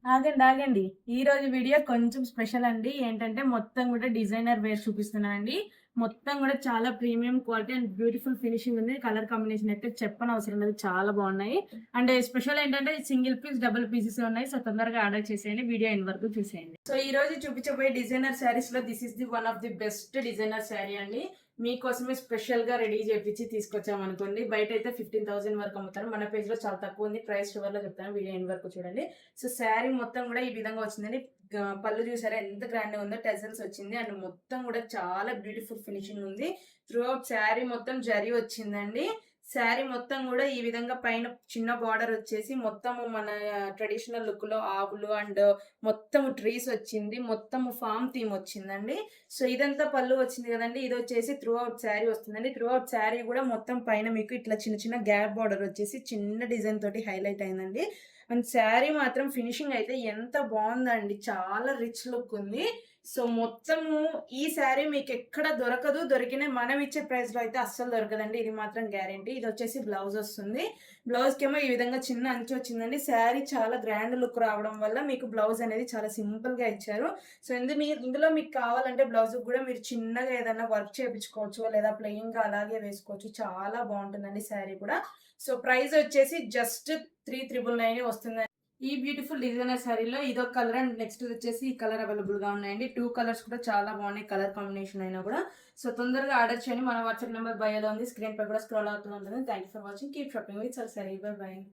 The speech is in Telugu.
ఆగండి. ఆగండి. ఈరోజు వీడియో కొంచెం స్పెషల్ అండి. ఏంటంటే మొత్తం గూడా డిజైనర్ వేర్ చూపిస్తున్నానండి. మొత్తం గూడా చాలా premium quality and beautiful finishing ఉంది. కలర్ కాంబినేషన్ అయితే చెప్పనవసరం లేదు. చాలా బాగున్నాయి. అండ్ స్పెషల్ ఏంటంటే సింగిల్ పీస్, డబుల్ పీసెస్ ఉన్నాయి. సో తొందరగా ఆర్డర్ చేసేయండి. వీడియో ఎండ్ వరకు చూసేయండి. సో ఈ రోజు చూపించబోయే డిజైనర్ శారీస్ లో this is the one of the best designer sari అండి. మీకోసమే స్పెషల్ గా రెడీ చేపించి తీసుకొచ్చాం అనుకోండి. బయట అయితే 15,000 వరకు అమ్ముతారు. మన పేజ్ లో చాలా తక్కువ ఉంది. ప్రైస్ చివర్లో చెప్తాను. వీడియో ఎండ్ వరకు చూడండి. సో శారీ మొత్తం కూడా ఈ విధంగా వచ్చిందండి. పళ్ళు చూసారా ఎంత గ్రాండ్ ఉందో, టెజల్స్ వచ్చింది అండ్ మొత్తం కూడా చాలా బ్యూటిఫుల్ ఫినిషింగ్ ఉంది. త్రూ అవుట్ శారీ మొత్తం జరీ వచ్చిందండి. శారీ మొత్తం కూడా ఈ విధంగా పైన చిన్న బార్డర్ వచ్చేసి మొత్తం మన ట్రెడిషనల్ లుక్ లో ఆవులు అండ్ మొత్తం ట్రీస్ వచ్చింది. మొత్తం ఫామ్ థీమ్ వచ్చిందండి. సో ఇదంతా పళ్ళు వచ్చింది కదండి. ఇది వచ్చేసి త్రూ అవుట్ శారీ వస్తుందండి. త్రూ అవుట్ శారీ కూడా మొత్తం పైన మీకు ఇట్లా చిన్న చిన్న గ్యాప్ బార్డర్ వచ్చేసి చిన్న డిజైన్ తోటి హైలైట్ అయిందండి. అండ్ శారీ మాత్రం ఫినిషింగ్ అయితే ఎంత బాగుందండి. చాలా రిచ్ లుక్ ఉంది. సో మొత్తము ఈ శారీ మీకు ఎక్కడ దొరకదు. దొరికిన మనం ఇచ్చే ప్రైస్ లో అయితే అస్సలు దొరకదండి. ఇది మాత్రం గ్యారంటీ. ఇది వచ్చేసి బ్లౌజ్ వస్తుంది. బ్లౌజ్ కేమో ఈ విధంగా చిన్న అంచు వచ్చిందండి. శారీ చాలా గ్రాండ్ లుక్ రావడం వల్ల మీకు బ్లౌజ్ అనేది చాలా సింపుల్ గా ఇచ్చారు. సో ఇందులో మీకు కావాలంటే బ్లౌజ్ కూడా మీరు చిన్నగా ఏదైనా వర్క్ చేయించుకోవచ్చు, లేదా ప్లెయిన్ గా అలాగే వేసుకోవచ్చు. చాలా బాగుంటుందండి శారీ కూడా. సో ప్రైస్ వచ్చేసి జస్ట్ 3,999 వస్తుంది. ఈ బ్యూటిఫుల్ డిజైనర్ శారీలో ఇదొక కలర్ అండ్ నెక్స్ట్ వచ్చేసి ఈ కలర్ అవైలబుల్ గా ఉన్నాయండి. టూ కలర్స్ కూడా చాలా బాగున్నాయి. కలర్ కాంబినేషన్ అయినా కూడా. సో తొందరగా ఆర్డర్ చేయండి. మన వాట్సాప్ నెంబర్ బయోలో ఉంది. స్క్రీన్ పై కూడా స్క్రోల్ అవుతూ ఉంటుంది. Thank you for watching. Keep shopping with sir. By by.